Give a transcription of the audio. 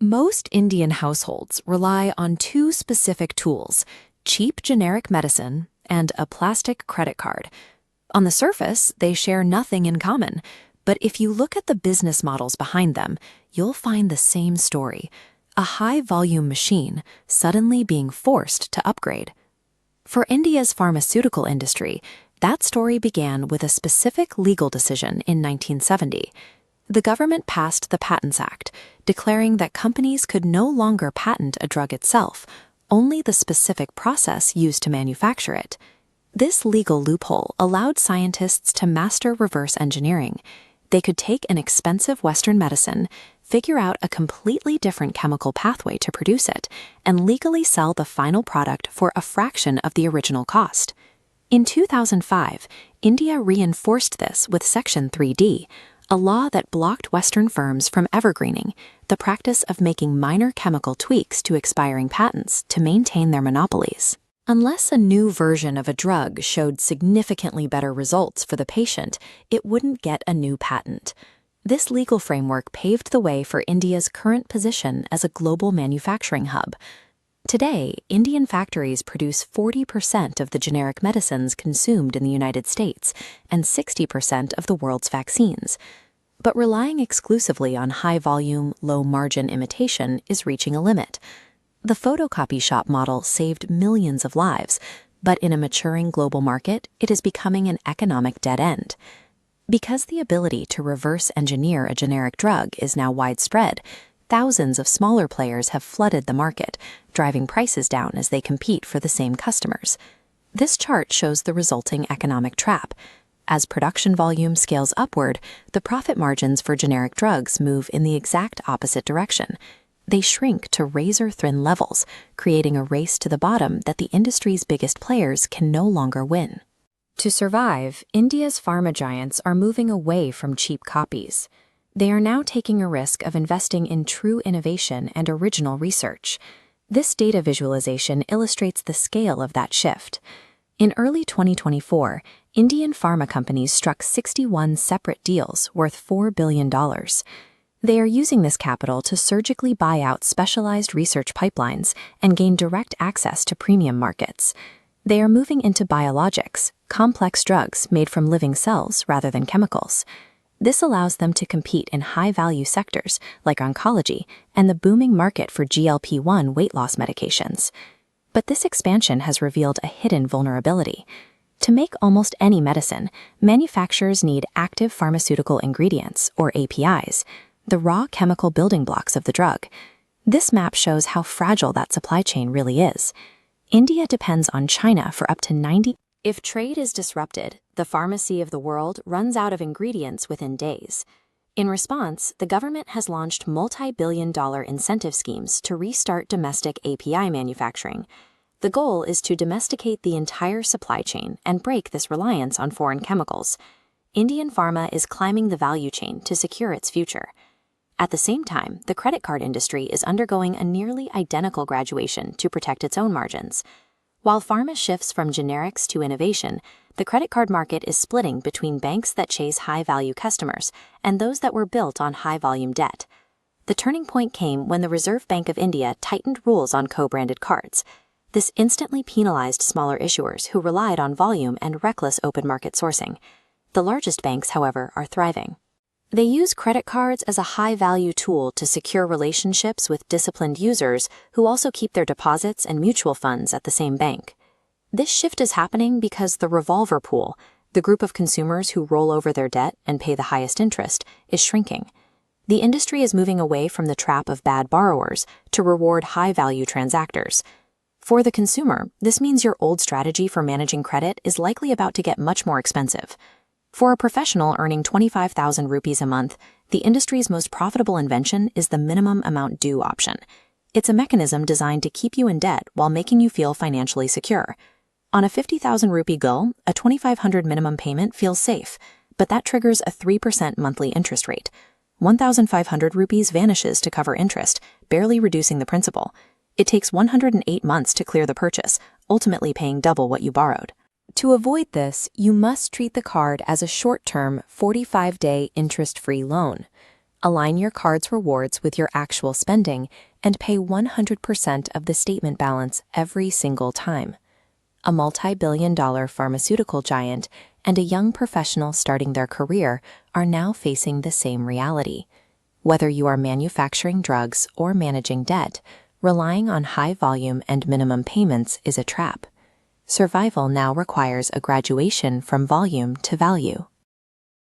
Most Indian households rely on two specific tools: cheap generic medicine and a plastic credit card. On the surface, they share nothing in common, but if you look at the business models behind them, you'll find the same story: a high-volume machine suddenly being forced to upgrade. For India's pharmaceutical industry, that story began with a specific legal decision in 1970. The government passed the Patents Act, declaring that companies could no longer patent a drug itself, only the specific process used to manufacture it. This legal loophole allowed scientists to master reverse engineering. They could take an expensive Western medicine, figure out a completely different chemical pathway to produce it, and legally sell the final product for a fraction of the original cost. In 2005, India reinforced this with Section 3D, a law that blocked Western firms from evergreening, the practice of making minor chemical tweaks to expiring patents to maintain their monopolies. Unless a new version of a drug showed significantly better results for the patient, it wouldn't get a new patent. This legal framework paved the way for India's current position as a global manufacturing hub. Today, Indian factories produce 40% of the generic medicines consumed in the United States and 60% of the world's vaccines. But relying exclusively on high-volume, low-margin imitation is reaching a limit. The photocopy shop model saved millions of lives, but in a maturing global market, it is becoming an economic dead end. Because the ability to reverse engineer a generic drug is now widespread, thousands of smaller players have flooded the market, driving prices down as they compete for the same customers. This chart shows the resulting economic trap. As production volume scales upward, the profit margins for generic drugs move in the exact opposite direction. They shrink to razor-thin levels, creating a race to the bottom that the industry's biggest players can no longer win. To survive, India's pharma giants are moving away from cheap copies. They are now taking a risk of investing in true innovation and original research. This data visualization illustrates the scale of that shift. In early 2024, Indian pharma companies struck 61 separate deals worth $4 billion. They are using this capital to surgically buy out specialized research pipelines and gain direct access to premium markets. They are moving into biologics, complex drugs made from living cells rather than chemicals. This allows them to compete in high-value sectors like oncology and the booming market for GLP-1 weight loss medications. But this expansion has revealed a hidden vulnerability. To make almost any medicine, manufacturers need active pharmaceutical ingredients, or APIs, the raw chemical building blocks of the drug. This map shows how fragile that supply chain really is. India depends on China for up to 90%. If trade is disrupted, the pharmacy of the world runs out of ingredients within days. In response, the government has launched multi-billion-dollar incentive schemes to restart domestic API manufacturing. The goal is to domesticate the entire supply chain and break this reliance on foreign chemicals. Indian pharma is climbing the value chain to secure its future. At the same time, the credit card industry is undergoing a nearly identical graduation to protect its own margins. While pharma shifts from generics to innovation, the credit card market is splitting between banks that chase high-value customers and those that were built on high-volume debt. The turning point came when the Reserve Bank of India tightened rules on co-branded cards. This instantly penalized smaller issuers who relied on volume and reckless open market sourcing. The largest banks, however, are thriving. They use credit cards as a high-value tool to secure relationships with disciplined users who also keep their deposits and mutual funds at the same bank. This shift is happening because the revolver pool, the group of consumers who roll over their debt and pay the highest interest, is shrinking. The industry is moving away from the trap of bad borrowers to reward high-value transactors. For the consumer, this means your old strategy for managing credit is likely about to get much more expensive. For a professional earning 25,000 rupees a month, the industry's most profitable invention is the minimum amount due option. It's a mechanism designed to keep you in debt while making you feel financially secure. On a 50,000 rupee goal, a 2,500 minimum payment feels safe, but that triggers a 3% monthly interest rate. 1,500 rupees vanishes to cover interest, barely reducing the principal. It takes 108 months to clear the purchase, ultimately paying double what you borrowed. To avoid this, you must treat the card as a short-term, 45-day interest-free loan. Align your card's rewards with your actual spending and pay 100% of the statement balance every single time. A multi-billion-dollar pharmaceutical giant and a young professional starting their career are now facing the same reality. Whether you are manufacturing drugs or managing debt, relying on high volume and minimum payments is a trap. Survival now requires a graduation from volume to value.